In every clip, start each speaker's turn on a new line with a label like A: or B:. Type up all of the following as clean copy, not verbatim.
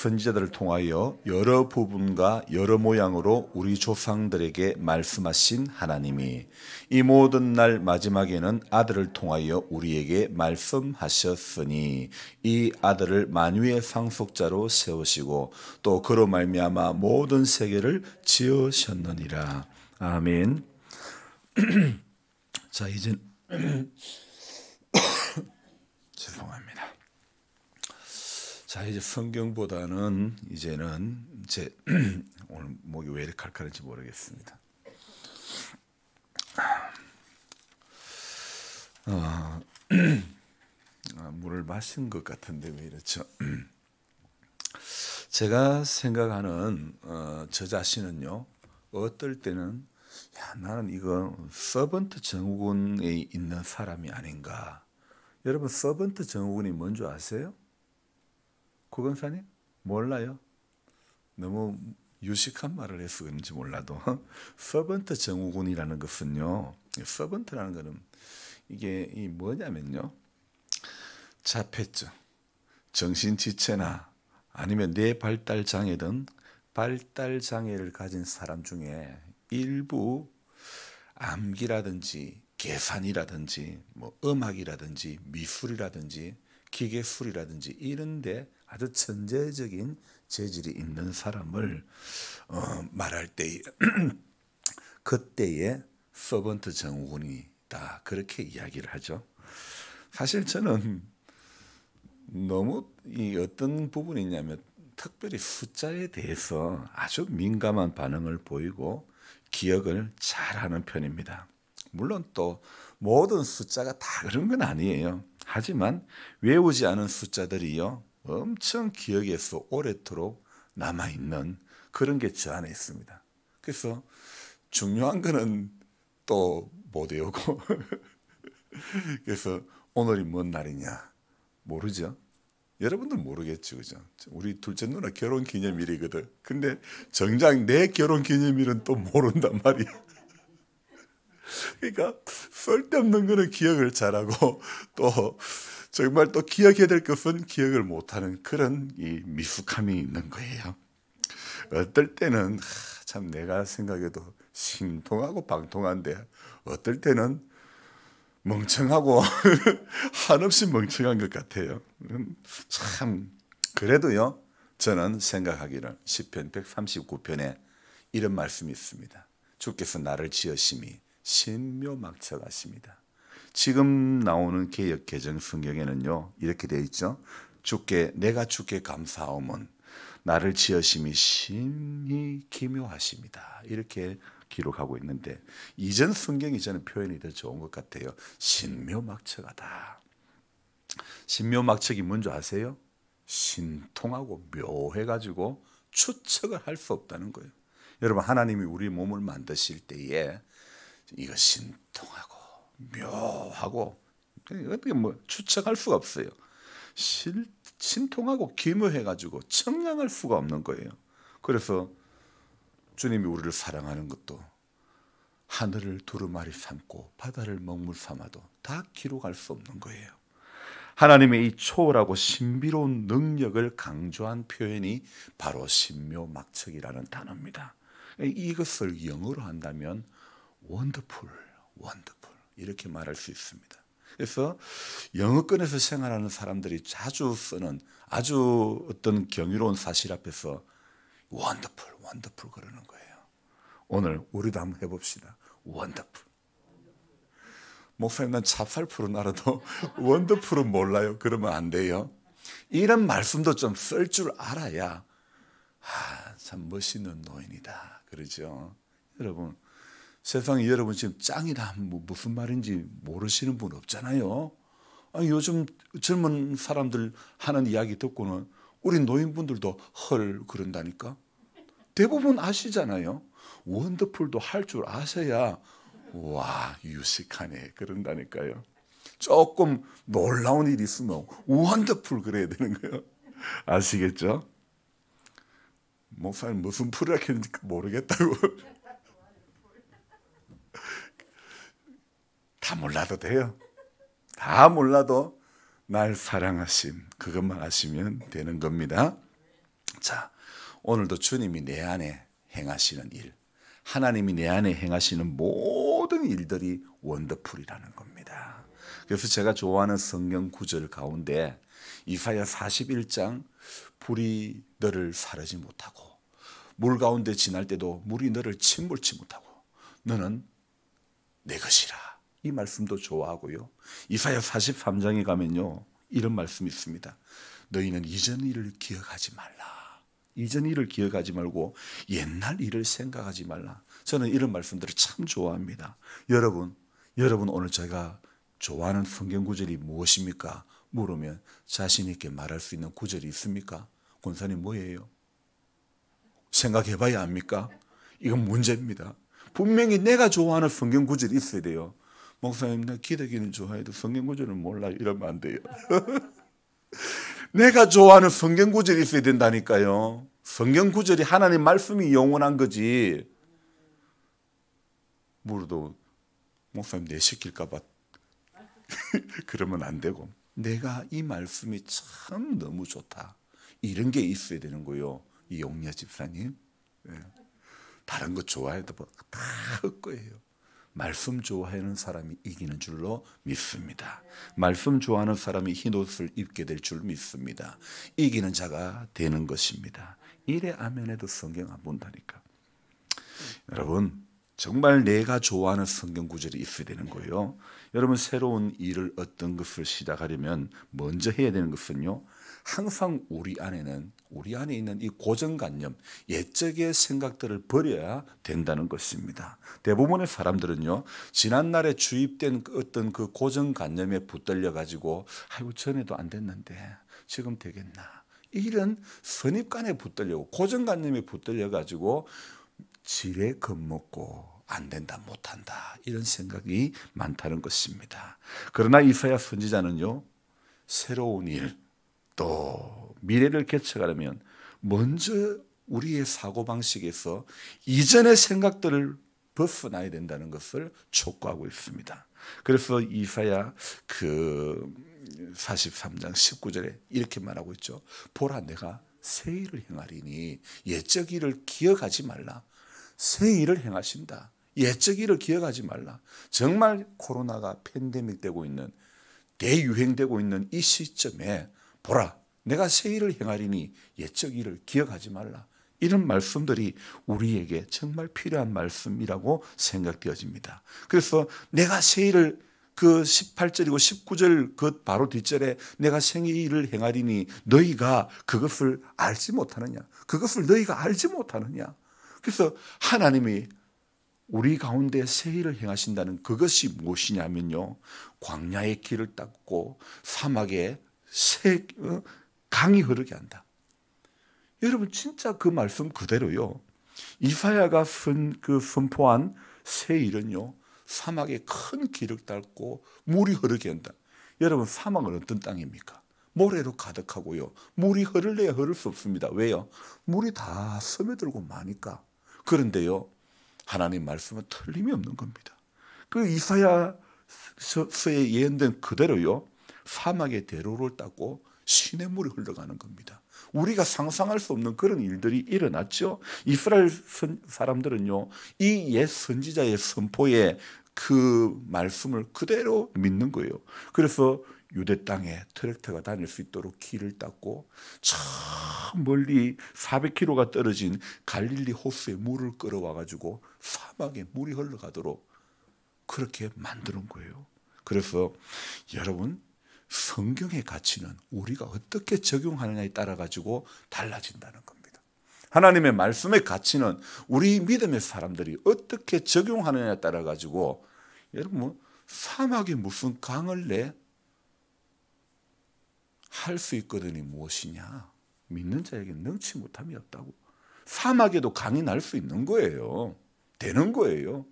A: 선지자들을 통하여 여러 부분과 여러 모양으로 우리 조상들에게 말씀하신 하나님이 이 모든 날 마지막에는 아들을 통하여 우리에게 말씀하셨으니 이 아들을 만유의 상속자로 세우시고 또 그로 말미암아 모든 세계를 지으셨느니라. 아멘. 자, 이제 죄송합니다. 자, 이제 성경보다는 이제는 오늘 목이 왜 이렇게 칼칼한지 모르겠습니다. 물을 마신 것 같은데 왜 이렇죠? 제가 생각하는 저 자신은요, 어떨 때는 나는 이거 서번트 증후군에 있는 사람이 아닌가. 여러분, 서번트 증후군이 뭔지 아세요? 구건사님? 몰라요? 너무 유식한 말을 해서 그런지 몰라도 서번트 증후군이라는 것은요, 서번트라는 것은 이게 뭐냐면요, 자폐증, 정신지체나 아니면 뇌발달장애든 발달장애를 가진 사람 중에 일부 암기라든지 계산이라든지 뭐 음악이라든지 미술이라든지 기계술이라든지 이런데 아주 천재적인 재질이 있는 사람을 말할 때 그때의 서번트 증후군이다, 그렇게 이야기를 하죠. 사실 저는 너무 이 어떤 부분이 있냐면 특별히 숫자에 대해서 아주 민감한 반응을 보이고 기억을 잘하는 편입니다. 물론 또 모든 숫자가 다 그런 건 아니에요. 하지만 외우지 않은 숫자들이요, 엄청 기억에서 오래도록 남아있는 그런 게 저 안에 있습니다. 그래서 중요한 거는 또 못 외우고 그래서 오늘이 뭔 날이냐 모르죠. 여러분들 모르겠죠, 그죠? 우리 둘째 누나 결혼 기념일이거든. 근데 정작 내 결혼 기념일은 또 모른단 말이야. 그러니까 쓸데없는 거는 기억을 잘하고 또 정말 또 기억해야 될 것은 기억을 못하는 그런 이 미숙함이 있는 거예요. 어떨 때는 참 내가 생각해도 신통하고 방통한데 어떨 때는 멍청하고 한없이 멍청한 것 같아요. 참 그래도요, 저는 생각하기를 시편 139편에 이런 말씀이 있습니다. 주께서 나를 지으심이 신묘막측하십니다. 지금 나오는 개역 개정 성경에는요, 이렇게 되어 있죠. 내가 주께 감사함은 나를 지으심이 심히 기묘하십니다. 이렇게 기록하고 있는데 이전 성경이 저는 표현이 더 좋은 것 같아요. 신묘막측하다. 신묘막측이 뭔지 아세요? 신통하고 묘해가지고 추측을 할 수 없다는 거예요. 여러분, 하나님이 우리 몸을 만드실 때에 이거 신통하고 묘하고 어떻게 뭐 추측할 수가 없어요. 신통하고 기묘해가지고 청량할 수가 없는 거예요. 그래서 주님이 우리를 사랑하는 것도 하늘을 두루마리 삼고 바다를 먹물 삼아도 다 기록할 수 없는 거예요. 하나님의 이 초월하고 신비로운 능력을 강조한 표현이 바로 신묘막측이라는 단어입니다. 이것을 영어로 한다면 wonderful 이렇게 말할 수 있습니다. 그래서 영어권에서 생활하는 사람들이 자주 쓰는 아주 어떤 경이로운 사실 앞에서 wonderful 그러는 거예요. 오늘 우리도 한번 해봅시다. wonderful. 목사님, 난 찹쌀풀은 알아도 wonderful은 몰라요. 그러면 안 돼요. 이런 말씀도 좀 쓸 줄 알아야 참 멋있는 노인이다, 그러죠. 여러분, 세상에 여러분 지금 짱이다 무슨 말인지 모르시는 분 없잖아요. 아니, 요즘 젊은 사람들 하는 이야기 듣고는 우리 노인분들도 헐 그런다니까. 대부분 아시잖아요. 원더풀도 할 줄 아셔야 와 유식하네 그런다니까요. 조금 놀라운 일이 있으면 원더풀 그래야 되는 거예요. 아시겠죠? 목사님 무슨 풀을 했는지 모르겠다고. 다 몰라도 돼요. 다 몰라도 날 사랑하심 그것만 아시면 되는 겁니다. 자, 오늘도 주님이 내 안에 행하시는 일, 하나님이 내 안에 행하시는 모든 일들이 원더풀이라는 겁니다. 그래서 제가 좋아하는 성경 구절 가운데 이사야 41장 불이 너를 사르지 못하고 물 가운데 지날 때도 물이 너를 침몰치 못하고 너는 내 것이라, 이 말씀도 좋아하고요. 이사야 43장에 가면요 이런 말씀이 있습니다. 너희는 이전 일을 기억하지 말라. 이전 일을 기억하지 말고 옛날 일을 생각하지 말라. 저는 이런 말씀들을 참 좋아합니다. 여러분 오늘 제가 좋아하는 성경 구절이 무엇입니까? 물으면 자신 있게 말할 수 있는 구절이 있습니까? 권사님 뭐예요? 생각해봐야 합니까? 이건 문제입니다. 분명히 내가 좋아하는 성경 구절이 있어야 돼요. 목사님 나 기도기는 좋아해도 성경 구절은 몰라, 이러면 안 돼요. 내가 좋아하는 성경 구절이 있어야 된다니까요. 성경 구절이 하나님 말씀이 영원한 거지. 물어도 목사님 내 시킬까 봐 그러면 안 되고, 내가 이 말씀이 참 너무 좋다, 이런 게 있어야 되는 거예요. 이 용녀 집사님, 다른 거 좋아해도 다 헛거예요. 말씀 좋아하는 사람이 이기는 줄로 믿습니다. 말씀 좋아하는 사람이 흰옷을 입게 될 줄 믿습니다. 이기는 자가 되는 것입니다. 이래 아멘해도 성경 안 본다니까. 여러분 정말 내가 좋아하는 성경 구절이 있어야 되는 거예요. 여러분 새로운 일을 어떤 것을 시작하려면 먼저 해야 되는 것은요, 항상 우리 안에 있는 이 고정관념, 옛적의 생각들을 버려야 된다는 것입니다. 대부분의 사람들은요, 지난날에 주입된 어떤 그 고정관념에 붙들려 가지고 아이고 전에도 안 됐는데 지금 되겠나, 이런 선입관에 붙들려고 고정관념에 붙들려 가지고 지레 겁먹고 안 된다, 못한다, 이런 생각이 많다는 것입니다. 그러나 이사야 선지자는요, 새로운 일, 또 미래를 개척하려면 먼저 우리의 사고방식에서 이전의 생각들을 벗어나야 된다는 것을 촉구하고 있습니다. 그래서 이사야 43장 19절에 이렇게 말하고 있죠. 보라 내가 새 일을 행하리니 옛적 일을 기억하지 말라. 새 일을 행하신다. 옛적 일을 기억하지 말라. 정말 코로나가 팬데믹 되고 있는, 대유행되고 있는 이 시점에 보라 내가 새 일을 행하리니 옛적 일을 기억하지 말라. 이런 말씀들이 우리에게 정말 필요한 말씀이라고 생각되어집니다. 그래서 내가 새 일을, 그 18절이고 19절 그 바로 뒷절에 내가 새 일을 행하리니 너희가 그것을 알지 못하느냐, 그것을 너희가 알지 못하느냐. 그래서 하나님이 우리 가운데 새 일을 행하신다는 그것이 무엇이냐면요, 광야의 길을 닦고 사막에 새 강이 흐르게 한다. 여러분 진짜 그 말씀 그대로요. 이사야가 선포한 새 일은요, 사막에 큰 길을 닦고 물이 흐르게 한다. 여러분 사막은 어떤 땅입니까? 모래로 가득하고요, 물이 흐를래야 흐를 수 없습니다. 왜요? 물이 다 스며들고 마니까. 그런데요, 하나님 말씀은 틀림이 없는 겁니다. 그 이사야서에 예언된 그대로요, 사막의 대로를 닦고 시냇물이 흘러가는 겁니다. 우리가 상상할 수 없는 그런 일들이 일어났죠. 이스라엘 사람들은요, 이 옛 선지자의 선포에 그 말씀을 그대로 믿는 거예요. 그래서 유대 땅에 트랙터가 다닐 수 있도록 길을 닦고 저 멀리 400km가 떨어진 갈릴리 호수에 물을 끌어와 가지고 사막에 물이 흘러가도록 그렇게 만드는 거예요. 그래서 여러분 성경의 가치는 우리가 어떻게 적용하느냐에 따라 가지고 달라진다는 겁니다. 하나님의 말씀의 가치는 우리 믿음의 사람들이 어떻게 적용하느냐에 따라 가지고, 여러분 사막에 무슨 강을 내 할 수 있거든이 무엇이냐? 믿는 자에게 능치 못함이 없다고. 사막에도 강이 날 수 있는 거예요. 되는 거예요.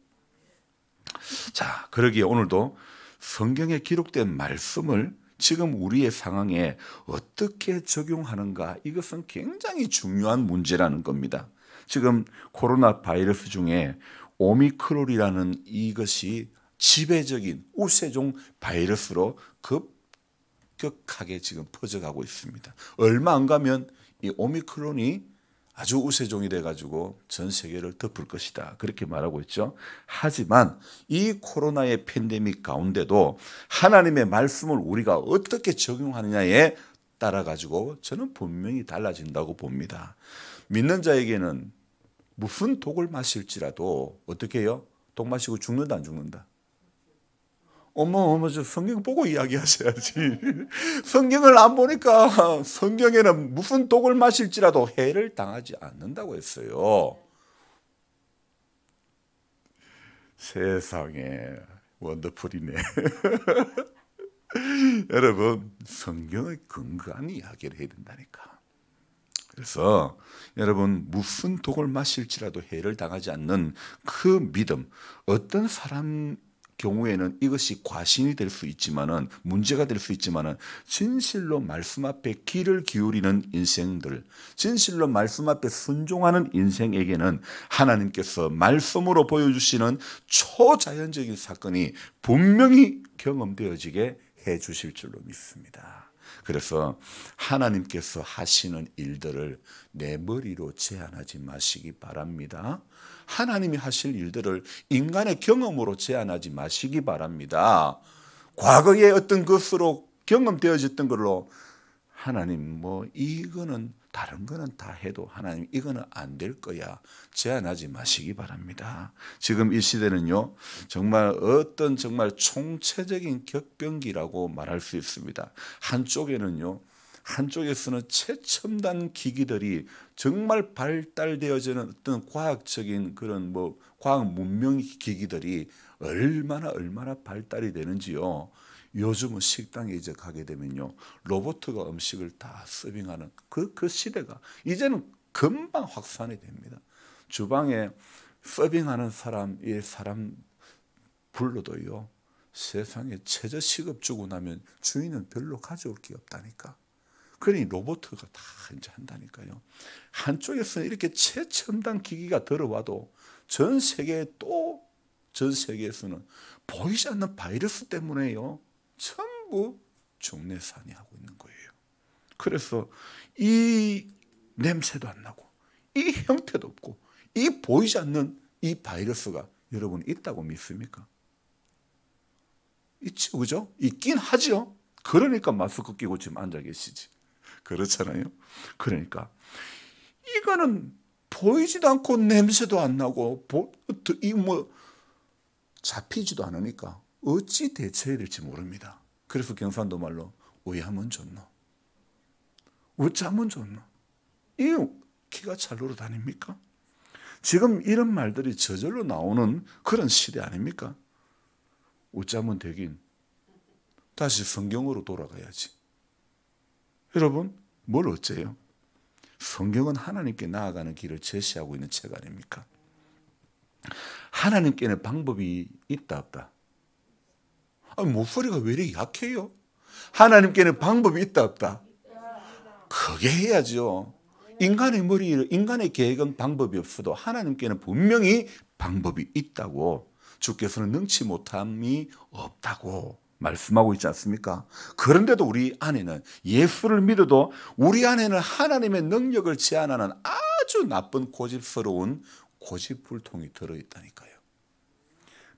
A: 자, 그러기에 오늘도 성경에 기록된 말씀을 지금 우리의 상황에 어떻게 적용하는가, 이것은 굉장히 중요한 문제라는 겁니다. 지금 코로나 바이러스 중에 오미크론이라는 이것이 지배적인 우세종 바이러스로 급격하게 지금 퍼져가고 있습니다. 얼마 안 가면 이 오미크론이 아주 우세종이 돼가지고 전 세계를 덮을 것이다. 그렇게 말하고 있죠. 하지만 이 코로나의 팬데믹 가운데도 하나님의 말씀을 우리가 어떻게 적용하느냐에 따라 가지고 저는 분명히 달라진다고 봅니다. 믿는 자에게는 무슨 독을 마실지라도 어떻게 해요? 독 마시고 죽는다 안 죽는다? 어머 저 성경 보고 이야기하셔야지. 성경을 안 보니까 성경에는 무슨 독을 마실지라도 해를 당하지 않는다고 했어요. 세상에 원더풀이네. 여러분 성경의 근거한 이야기를 해야 된다니까. 그래서 여러분 무슨 독을 마실지라도 해를 당하지 않는 그 믿음, 어떤 사람 경우에는 이것이 과신이 될 수 있지만은 문제가 될 수 있지만은 진실로 말씀 앞에 귀를 기울이는 인생들, 진실로 말씀 앞에 순종하는 인생에게는 하나님께서 말씀으로 보여주시는 초자연적인 사건이 분명히 경험되어지게 해 주실 줄로 믿습니다. 그래서 하나님께서 하시는 일들을 내 머리로 제한하지 마시기 바랍니다. 하나님이 하실 일들을 인간의 경험으로 제한하지 마시기 바랍니다. 과거에 어떤 것으로 경험되어졌던 걸로 하나님 뭐 이거는 다른 거는 다 해도 하나님 이거는 안 될 거야 제한하지 마시기 바랍니다. 지금 이 시대는요 정말 어떤 정말 총체적인 격변기라고 말할 수 있습니다. 한쪽에서는 최첨단 기기들이 정말 발달되어지는 어떤 과학적인 그런 뭐 과학 문명 기기들이 얼마나 발달이 되는지요. 요즘은 식당에 이제 가게 되면요 로봇가 음식을 다 서빙하는 그 시대가 이제는 금방 확산이 됩니다. 주방에 서빙하는 사람 불러도요 세상에 최저 시급 주고 나면 주인은 별로 가져올 게 없다니까. 그러니 로봇가 다 이제 한다니까요. 한쪽에서는 이렇게 최첨단 기기가 들어와도 전 세계에서는 보이지 않는 바이러스 때문에요. 전부 중내산이하고 있는 거예요. 그래서 이 냄새도 안 나고 이 형태도 없고 이 보이지 않는 이 바이러스가 여러분 있다고 믿습니까? 있죠, 그죠? 있긴 하죠. 그러니까 마스크 끼고 지금 앉아 계시지. 그렇잖아요. 그러니까 이거는 보이지도 않고 냄새도 안 나고 잡히지도 않으니까 어찌 대처해야 될지 모릅니다. 그래서 경상도 말로 왜하면 좋노? 어쩌면 좋노? 이 기가 찰로로 다닙니까? 지금 이런 말들이 저절로 나오는 그런 시대 아닙니까? 어쩌면 되긴 다시 성경으로 돌아가야지. 여러분 뭘 어째요? 성경은 하나님께 나아가는 길을 제시하고 있는 책 아닙니까? 하나님께는 방법이 있다 없다? 목소리가 왜 이렇게 약해요? 하나님께는 방법이 있다 없다? 그게 해야죠. 인간의 계획은 방법이 없어도 하나님께는 분명히 방법이 있다고, 주께서는 능치 못함이 없다고 말씀하고 있지 않습니까? 그런데도 우리 안에는 예수를 믿어도 우리 안에는 하나님의 능력을 제한하는 아주 나쁜 고집스러운 고집불통이 들어있다니까요.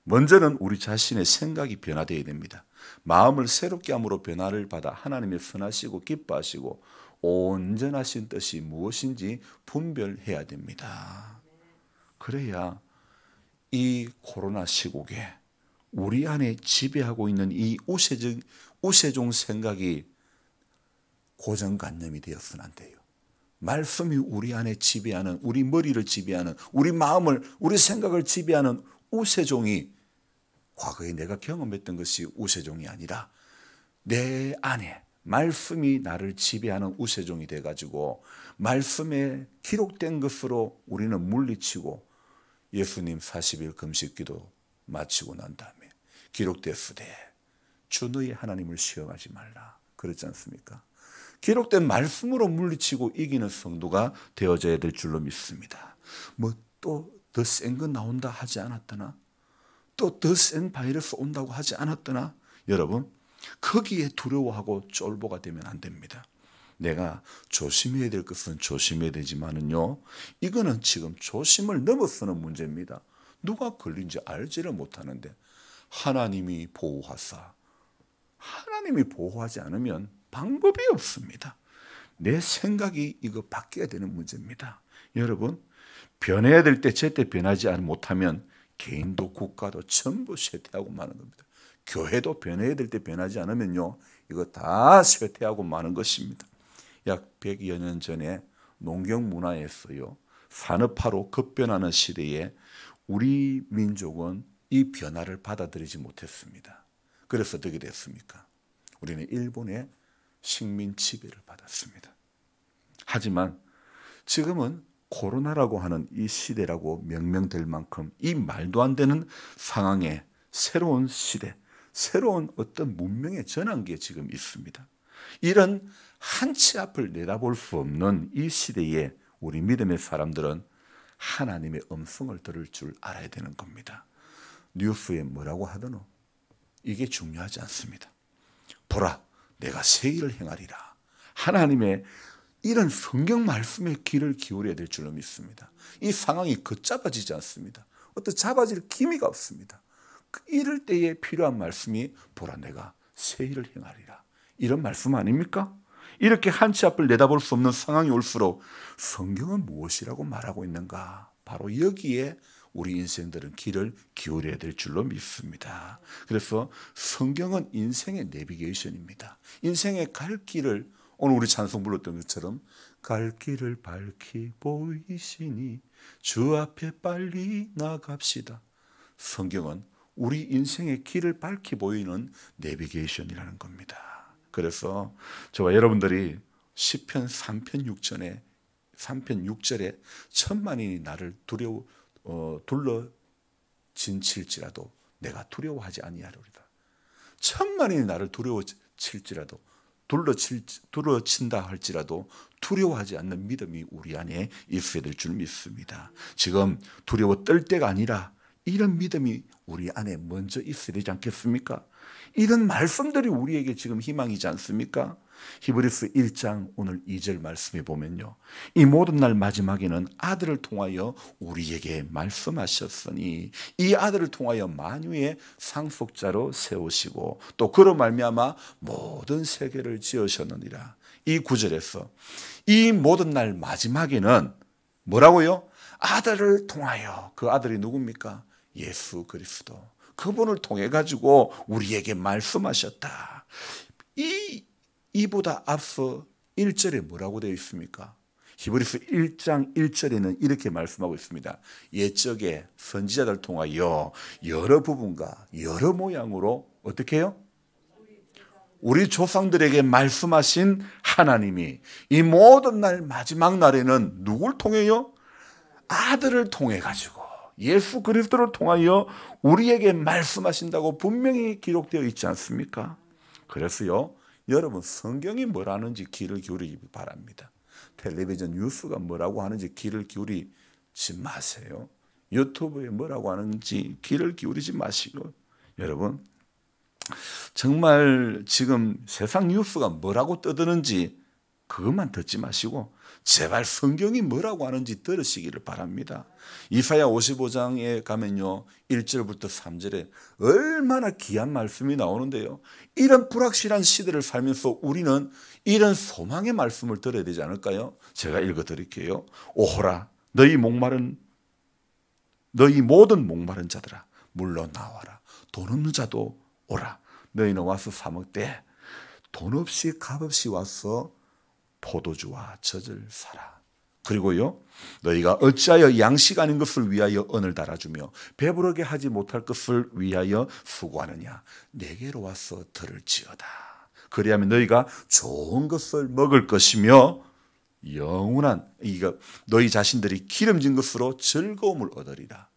A: 먼저는 우리 자신의 생각이 변화되어야 됩니다. 마음을 새롭게 함으로 변화를 받아 하나님의 선하시고 기뻐하시고 온전하신 뜻이 무엇인지 분별해야 됩니다. 그래야 이 코로나 시국에 우리 안에 지배하고 있는 이 우세종 생각이 고정관념이 되어서는 안 돼요. 말씀이 우리 안에 지배하는, 우리 머리를 지배하는, 우리 마음을, 우리 생각을 지배하는 우세종이 과거에 내가 경험했던 것이 우세종이 아니라 내 안에 말씀이 나를 지배하는 우세종이 돼가지고 말씀에 기록된 것으로 우리는 물리치고 예수님 40일 금식기도 마치고 난 다음에 기록됐으되 주 너희 하나님을 시험하지 말라 그렇지 않습니까? 기록된 말씀으로 물리치고 이기는 성도가 되어져야 될 줄로 믿습니다. 뭐 또 더 센 거 나온다 하지 않았더나, 또 더 센 바이러스 온다고 하지 않았더나, 여러분 거기에 두려워하고 쫄보가 되면 안 됩니다. 내가 조심해야 될 것은 조심해야 되지만은요, 이거는 지금 조심을 넘어서는 문제입니다. 누가 걸린지 알지를 못하는데 하나님이 보호하사, 하나님이 보호하지 않으면 방법이 없습니다. 내 생각이 이거 바뀌어야 되는 문제입니다. 여러분, 변해야 될 때 제때 변하지 못하면 개인도 국가도 전부 쇠퇴하고 마는 겁니다. 교회도 변해야 될 때 변하지 않으면요, 이거 다 쇠퇴하고 마는 것입니다. 약 100여 년 전에 농경 문화에서요, 산업화로 급변하는 시대에 우리 민족은 이 변화를 받아들이지 못했습니다. 그래서 어떻게 됐습니까? 우리는 일본의 식민 지배를 받았습니다. 하지만 지금은 코로나라고 하는 이 시대라고 명명될 만큼 이 말도 안 되는 상황에 새로운 시대, 새로운 어떤 문명의 전환기에 지금 있습니다. 이런 한치 앞을 내다볼 수 없는 이 시대에 우리 믿음의 사람들은 하나님의 음성을 들을 줄 알아야 되는 겁니다. 뉴스에 뭐라고 하더노? 이게 중요하지 않습니다. 보라, 내가 새 일을 행하리라. 하나님의 이런 성경 말씀에 귀를 기울여야 될 줄로 믿습니다. 이 상황이 걷잡아지지 않습니다. 어떤 잡아질 기미가 없습니다. 이럴 때에 필요한 말씀이 보라, 내가 새 일을 행하리라. 이런 말씀 아닙니까? 이렇게 한치 앞을 내다볼 수 없는 상황이 올수록 성경은 무엇이라고 말하고 있는가? 바로 여기에 우리 인생들은 귀를 기울여야 될 줄로 믿습니다. 그래서 성경은 인생의 내비게이션입니다. 인생의 갈 길을, 오늘 우리 찬송 불렀던 것처럼 갈 길을 밝히 보이시니 주 앞에 빨리 나갑시다. 성경은 우리 인생의 길을 밝히 보이는 내비게이션이라는 겁니다. 그래서 저와 여러분들이 시편 3편 6절에 천만인이 나를 둘러진칠지라도 내가 두려워하지 아니하리로다. 천만인이 나를 두려워칠지라도 둘러친다 할지라도 두려워하지 않는 믿음이 우리 안에 있어야 될 줄 믿습니다. 지금 두려워 떨 때가 아니라 이런 믿음이 우리 안에 먼저 있어야 되지 않겠습니까? 이런 말씀들이 우리에게 지금 희망이지 않습니까? 히브리서 1장 오늘 2절 말씀에 보면요, 이 모든 날 마지막에는 아들을 통하여 우리에게 말씀하셨으니 이 아들을 통하여 만유의 상속자로 세우시고 또 그로 말미암아 모든 세계를 지으셨느니라. 이 구절에서 이 모든 날 마지막에는 뭐라고요? 아들을 통하여, 그 아들이 누굽니까? 예수 그리스도. 그분을 통해 가지고 우리에게 말씀하셨다. 이보다 앞서 1절에 뭐라고 되어 있습니까? 히브리서 1장 1절에는 이렇게 말씀하고 있습니다. 옛적에 선지자들 통하여 여러 부분과 여러 모양으로 어떻게 해요? 우리 조상들에게 말씀하신 하나님이 이 모든 날 마지막 날에는 누굴 통해요? 아들을 통해 가지고 예수 그리스도를 통하여 우리에게 말씀하신다고 분명히 기록되어 있지 않습니까? 그래서요, 여러분 성경이 뭐라는지 귀를 기울이기 바랍니다. 텔레비전 뉴스가 뭐라고 하는지 귀를 기울이지 마세요. 유튜브에 뭐라고 하는지 귀를 기울이지 마시고, 여러분 정말 지금 세상 뉴스가 뭐라고 떠드는지 그것만 듣지 마시고 제발 성경이 뭐라고 하는지 들으시기를 바랍니다. 이사야 55장에 가면요, 1절부터 3절에 얼마나 귀한 말씀이 나오는데요, 이런 불확실한 시대를 살면서 우리는 이런 소망의 말씀을 들어야 되지 않을까요? 제가 읽어드릴게요. 오호라, 너희 모든 목마른 자들아 물러 나와라. 돈 없는 자도 오라. 너희는 와서 사 먹되 돈 없이 값없이 와서 포도주와 젖을 사라. 그리고요, 너희가 어찌하여 양식 아닌 것을 위하여 언을 달아주며 배부르게 하지 못할 것을 위하여 수고하느냐. 내게로 와서 들을지어다. 그리하면 너희가 좋은 것을 먹을 것이며 영원한 너희 자신들이 기름진 것으로 즐거움을 얻으리라.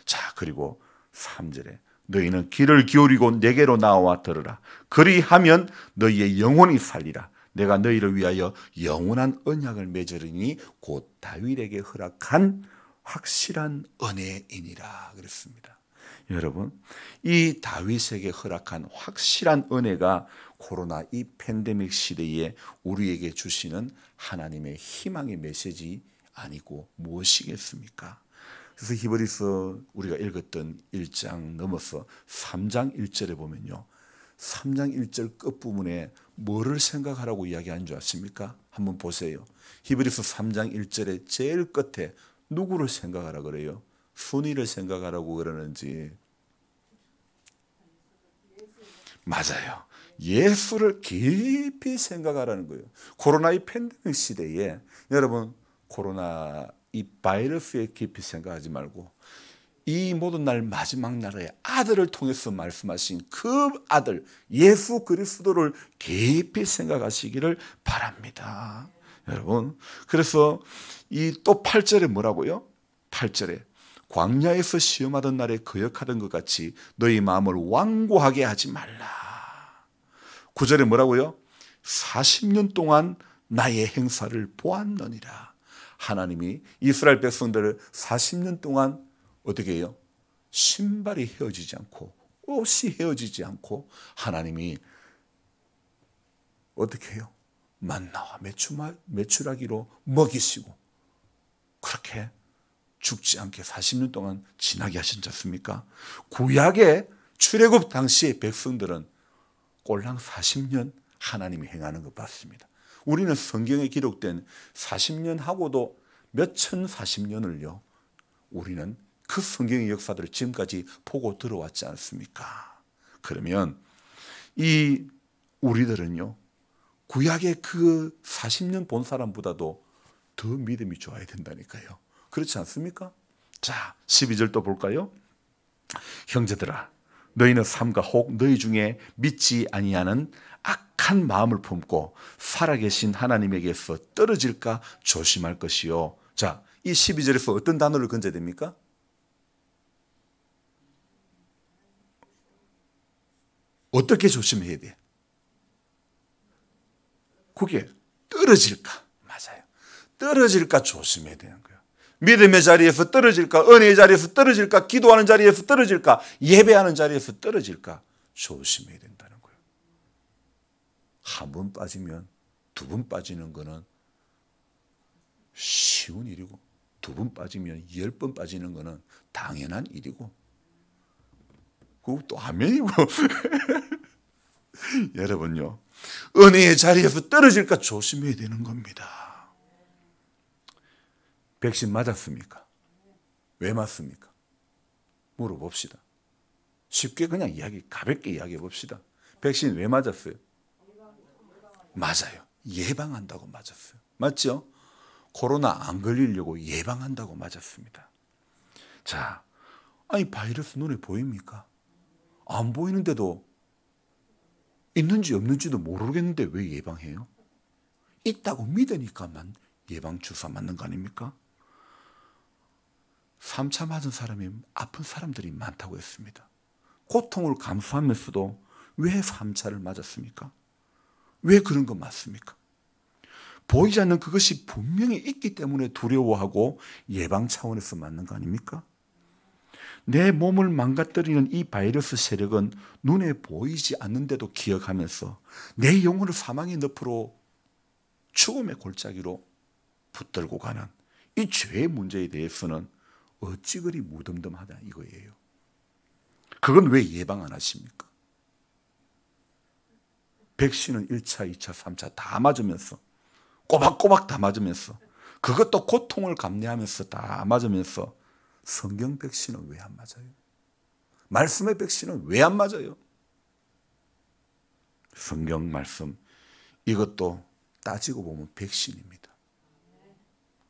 A: 자, 그리고 3절에 너희는 귀를 기울이고 내게로 나와 들으라. 그리하면 너희의 영혼이 살리라. 내가 너희를 위하여 영원한 언약을 맺으리니 곧 다윗에게 허락한 확실한 은혜이니라 그랬습니다. 여러분, 이 다윗에게 허락한 확실한 은혜가 코로나 이 팬데믹 시대에 우리에게 주시는 하나님의 희망의 메시지 아니고 무엇이겠습니까? 그래서 히브리서 우리가 읽었던 1장 넘어서 3장 1절에 보면요, 3장 1절 끝부분에 뭐를 생각하라고 이야기한 줄 아십니까? 한번 보세요. 히브리서 3장 1절에 제일 끝에 누구를 생각하라 그래요? 순위를 생각하라고 그러는지. 맞아요. 예수를 깊이 생각하라는 거예요. 코로나 이 팬데믹 시대에 여러분, 코로나 이 바이러스에 깊이 생각하지 말고 이 모든 날 마지막 날에 아들을 통해서 말씀하신 그 아들 예수 그리스도를 깊이 생각하시기를 바랍니다. 여러분, 그래서 이 또 8절에 뭐라고요? 8절에 광야에서 시험하던 날에 거역하던 것 같이 너희 마음을 완고하게 하지 말라. 9절에 뭐라고요? 40년 동안 나의 행사를 보았느니라. 하나님이 이스라엘 백성들을 40년 동안 어떻게 해요? 신발이 헤어지지 않고 옷이 헤어지지 않고 하나님이 어떻게 해요? 만나와 메추라기로 먹이시고 그렇게 죽지 않게 40년 동안 지나게 하셨지 않습니까? 구약의 출애굽 당시의 백성들은 꼴랑 40년 하나님이 행하는 것 봤습니다. 우리는 성경에 기록된 40년 하고도 몇천 40년을요, 우리는 그 성경의 역사들을 지금까지 보고 들어왔지 않습니까? 그러면 이 우리들은요, 구약의 그 40년 본 사람보다도 더 믿음이 좋아야 된다니까요. 그렇지 않습니까? 자, 12절 또 볼까요? 형제들아, 너희는 삼가 혹 너희 중에 믿지 아니하는 악한 마음을 품고 살아계신 하나님에게서 떨어질까 조심할 것이요. 자, 이 12절에서 어떤 단어를 건져야 됩니까? 어떻게 조심해야 돼? 그게 떨어질까? 맞아요. 떨어질까 조심해야 되는 거예요. 믿음의 자리에서 떨어질까? 은혜의 자리에서 떨어질까? 기도하는 자리에서 떨어질까? 예배하는 자리에서 떨어질까? 조심해야 된다는 거예요. 한 번 빠지면 두 번 빠지는 거는 쉬운 일이고, 두 번 빠지면 10번 빠지는 거는 당연한 일이고, 그것도 아멘이고. 여러분요, 은혜의 자리에서 떨어질까 조심해야 되는 겁니다. 백신 맞았습니까? 왜 맞습니까? 물어봅시다. 쉽게 그냥 가볍게 이야기해 봅시다. 백신 왜 맞았어요? 맞아요. 예방한다고 맞았어요. 맞죠? 코로나 안 걸리려고 예방한다고 맞았습니다. 자, 아니 바이러스 눈에 보입니까? 안 보이는데도 있는지 없는지도 모르겠는데 왜 예방해요? 있다고 믿으니까만 예방주사 맞는 거 아닙니까? 3차 맞은 사람이 아픈 사람들이 많다고 했습니다. 고통을 감수하면서도 왜 3차를 맞았습니까? 왜 그런 거 맞습니까? 보이지 않는 그것이 분명히 있기 때문에 두려워하고 예방 차원에서 맞는 거 아닙니까? 내 몸을 망가뜨리는 이 바이러스 세력은 눈에 보이지 않는데도 기억하면서 내 영혼을 사망의 늪으로 죽음의 골짜기로 붙들고 가는 이 죄의 문제에 대해서는 어찌 그리 무덤덤하다 이거예요. 그건 왜 예방 안 하십니까? 백신은 1차, 2차, 3차 다 맞으면서 꼬박꼬박 다 맞으면서 그것도 고통을 감내하면서 다 맞으면서 성경 백신은 왜 안 맞아요? 말씀의 백신은 왜 안 맞아요? 성경 말씀 이것도 따지고 보면 백신입니다.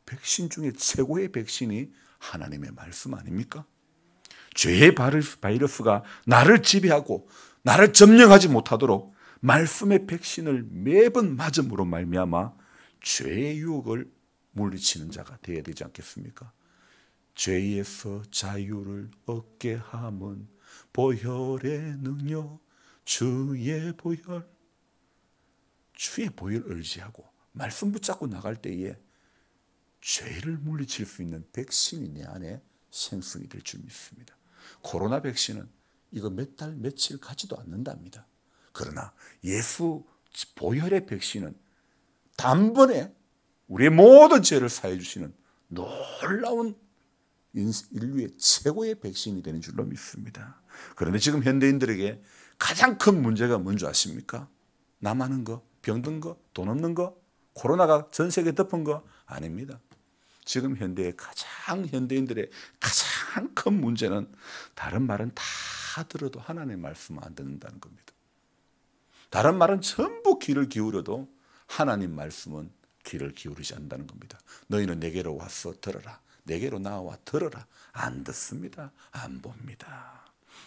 A: 백신 중에 최고의 백신이 하나님의 말씀 아닙니까? 죄의 바이러스가 나를 지배하고 나를 점령하지 못하도록 말씀의 백신을 매번 맞음으로 말미암아 죄의 유혹을 물리치는 자가 되어야 되지 않겠습니까? 죄에서 자유를 얻게 함은 보혈의 능력, 주의 보혈 의지하고 말씀 붙잡고 나갈 때에 죄를 물리칠 수 있는 백신이 내 안에 생성이 될 줄 믿습니다. 코로나 백신은 이거 몇 달, 며칠 가지도 않는답니다. 그러나 예수 보혈의 백신은 단번에 우리의 모든 죄를 사해 주시는 놀라운 인류의 최고의 백신이 되는 줄로 믿습니다. 그런데 지금 현대인들에게 가장 큰 문제가 뭔지 아십니까? 나 많은 거, 병든 거, 돈 없는 거, 코로나가 전 세계 덮은 거 아닙니다. 지금 현대인들의 가장 큰 문제는 다른 말은 다 들어도 하나님의 말씀을 안 듣는다는 겁니다. 다른 말은 전부 귀를 기울여도 하나님 말씀은 귀를 기울이지 않는다는 겁니다. 너희는 내게로 와서 들어라. 내게로 나와 들어라. 안 듣습니다. 안 봅니다.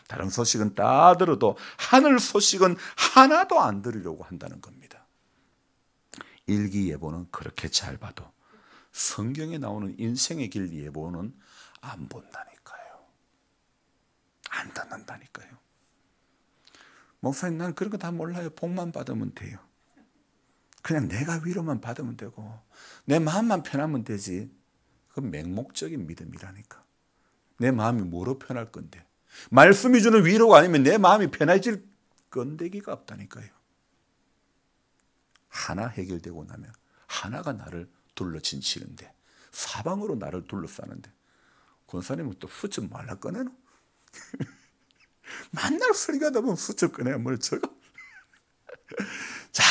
A: 다른 소식은 다 들어도 하늘 소식은 하나도 안 들으려고 한다는 겁니다. 일기예보는 그렇게 잘 봐도 성경에 나오는 인생의 길 예보는 안 본다니까요. 안 듣는다니까요. 목사님, 난 그런 거 다 몰라요. 복만 받으면 돼요. 그냥 내가 위로만 받으면 되고 내 마음만 편하면 되지. 그건 맹목적인 믿음이라니까. 내 마음이 뭐로 편할 건데. 말씀이 주는 위로가 아니면 내 마음이 편해질 건데기가 없다니까요. 하나 해결되고 나면 하나가 나를 둘러진치는데, 사방으로 나를 둘러싸는데 권사님은 또 수첩 말라 꺼내노? 맨날 설교하다 보면 수첩 꺼내야 뭘 적어? 자,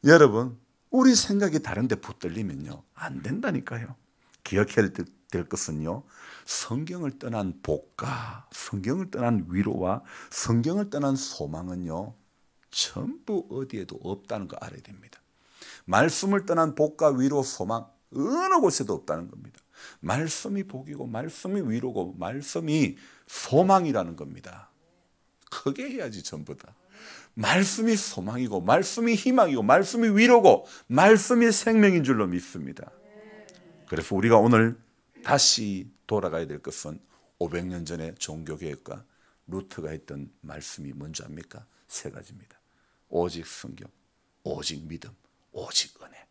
A: 여러분, 우리 생각이 다른데 붙들리면요 안 된다니까요. 기억해야 될 것은요, 성경을 떠난 복과 성경을 떠난 위로와 성경을 떠난 소망은요 전부 어디에도 없다는 거 알아야 됩니다. 말씀을 떠난 복과 위로, 소망 어느 곳에도 없다는 겁니다. 말씀이 복이고 말씀이 위로고 말씀이 소망이라는 겁니다. 크게 해야지 전부 다. 말씀이 소망이고 말씀이 희망이고 말씀이 위로고 말씀이 생명인 줄로 믿습니다. 그래서 우리가 오늘 다시 돌아가야 될 것은 500년 전에 종교개혁가 루트가 했던 말씀이 뭔지 압니까? 세 가지입니다. 오직 성경, 오직 믿음, 오직 은혜.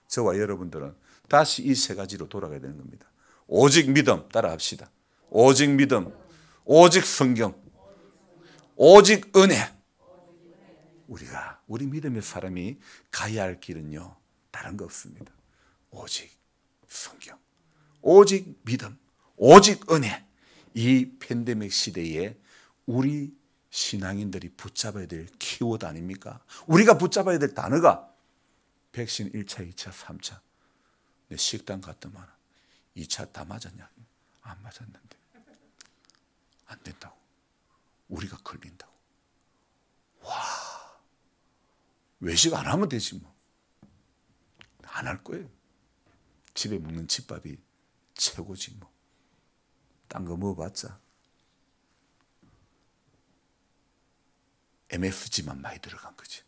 A: 저와 여러분들은 다시 이 세 가지로 돌아가야 되는 겁니다. 오직 믿음, 따라합시다. 오직 믿음, 오직 성경, 오직 은혜. 우리 믿음의 사람이 가야 할 길은요 다른 거 없습니다. 오직 성경, 오직 믿음, 오직 은혜. 이 팬데믹 시대에 우리 신앙인들이 붙잡아야 될 키워드 아닙니까? 우리가 붙잡아야 될 단어가 백신 1차, 2차, 3차. 내 식당 갔더만 2차 다 맞았냐? 안 맞았는데. 안 된다고. 우리가 걸린다고. 와, 외식 안 하면 되지 뭐. 안 할 거예요. 집에 먹는 집밥이 최고지 뭐. 딴 거 먹어봤자 MSG만 많이 들어간 거지.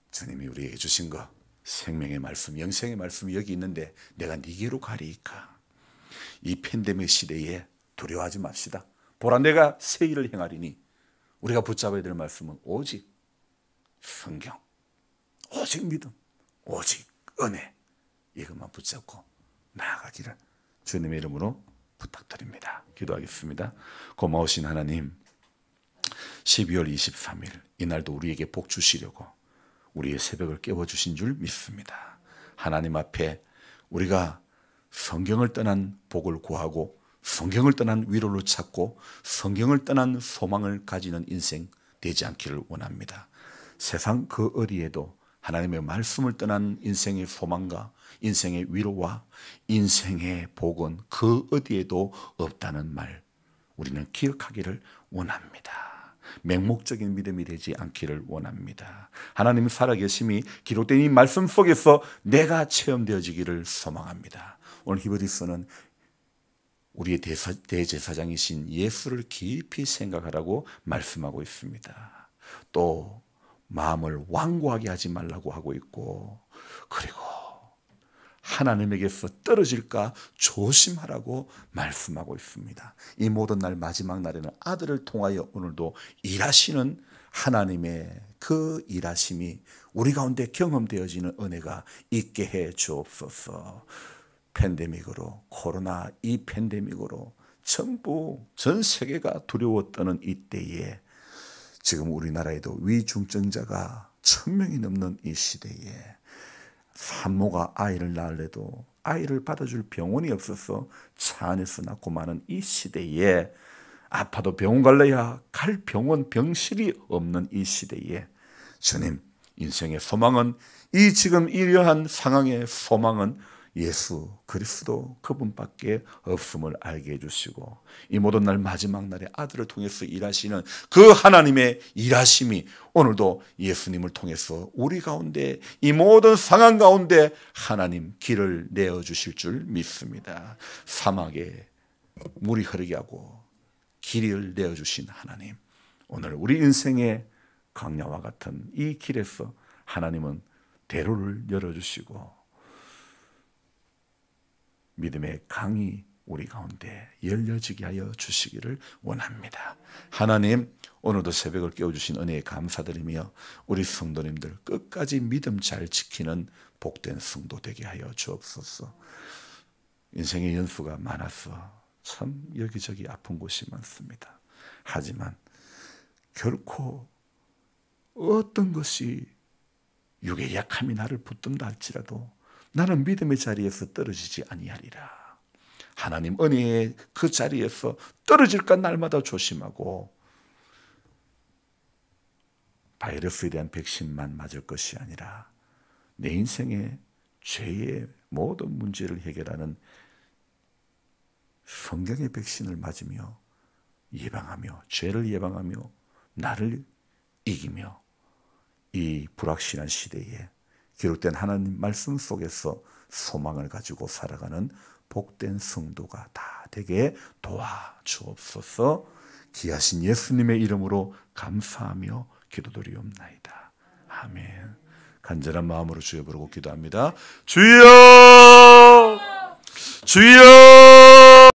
A: 주님이 우리에게 주신 거, 생명의 말씀, 영생의 말씀이 여기 있는데 내가 네게로 가리이까. 이 팬데믹 시대에 두려워하지 맙시다. 보라, 내가 새 일을 행하리니. 우리가 붙잡아야 될 말씀은 오직 성경, 오직 믿음, 오직 은혜. 이것만 붙잡고 나아가기를 주님의 이름으로 부탁드립니다. 기도하겠습니다. 고마우신 하나님, 12월 23일 이날도 우리에게 복 주시려고 우리의 새벽을 깨워주신 줄 믿습니다. 하나님 앞에 우리가 성경을 떠난 복을 구하고 성경을 떠난 위로를 찾고 성경을 떠난 소망을 가지는 인생 되지 않기를 원합니다. 세상 그 어디에도 하나님의 말씀을 떠난 인생의 소망과 인생의 위로와 인생의 복은 그 어디에도 없다는 말, 우리는 기억하기를 원합니다. 맹목적인 믿음이 되지 않기를 원합니다. 하나님 살아계심이 기록된 이 말씀 속에서 내가 체험되어지기를 소망합니다. 오늘 히브리서는 우리의 대제사장이신 예수를 깊이 생각하라고 말씀하고 있습니다. 또 마음을 완고하게 하지 말라고 하고 있고, 그리고 하나님에게서 떨어질까 조심하라고 말씀하고 있습니다. 이 모든 날 마지막 날에는 아들을 통하여 오늘도 일하시는 하나님의 그 일하심이 우리 가운데 경험되어지는 은혜가 있게 해 주옵소서. 팬데믹으로, 코로나 이 팬데믹으로 전부 전 세계가 두려워 떠는 이때에 지금 우리나라에도 위중증자가 1000명이 넘는 이 시대에 산모가 아이를 낳으려도 아이를 받아줄 병원이 없어서 차 안에서 낳고 마는 이 시대에 아파도 병원 갈래야 갈 병원 병실이 없는 이 시대에 주님, 인생의 소망은 이 지금 이러한 상황의 소망은 예수 그리스도 그분밖에 없음을 알게 해주시고 이 모든 날 마지막 날에 아들을 통해서 일하시는 그 하나님의 일하심이 오늘도 예수님을 통해서 우리 가운데 이 모든 상황 가운데 하나님 길을 내어주실 줄 믿습니다. 사막에 물이 흐르게 하고 길을 내어주신 하나님, 오늘 우리 인생의 광야와 같은 이 길에서 하나님은 대로를 열어주시고 믿음의 강이 우리 가운데 열려지게 하여 주시기를 원합니다. 하나님, 오늘도 새벽을 깨워주신 은혜에 감사드리며 우리 성도님들 끝까지 믿음 잘 지키는 복된 성도 되게 하여 주옵소서. 인생의 연수가 많아서 참 여기저기 아픈 곳이 많습니다. 하지만 결코 어떤 것이 육의 약함이 나를 붙든다 할지라도 나는 믿음의 자리에서 떨어지지 아니하리라. 하나님 은혜의 그 자리에서 떨어질까 날마다 조심하고 바이러스에 대한 백신만 맞을 것이 아니라 내 인생의 죄의 모든 문제를 해결하는 성경의 백신을 맞으며 예방하며 죄를 예방하며 나를 이기며 이 불확실한 시대에 기록된 하나님 말씀 속에서 소망을 가지고 살아가는 복된 성도가 다 되게 도와주옵소서. 귀하신 예수님의 이름으로 감사하며 기도드리옵나이다. 아멘. 간절한 마음으로 주여 부르고 기도합니다. 주여! 주여!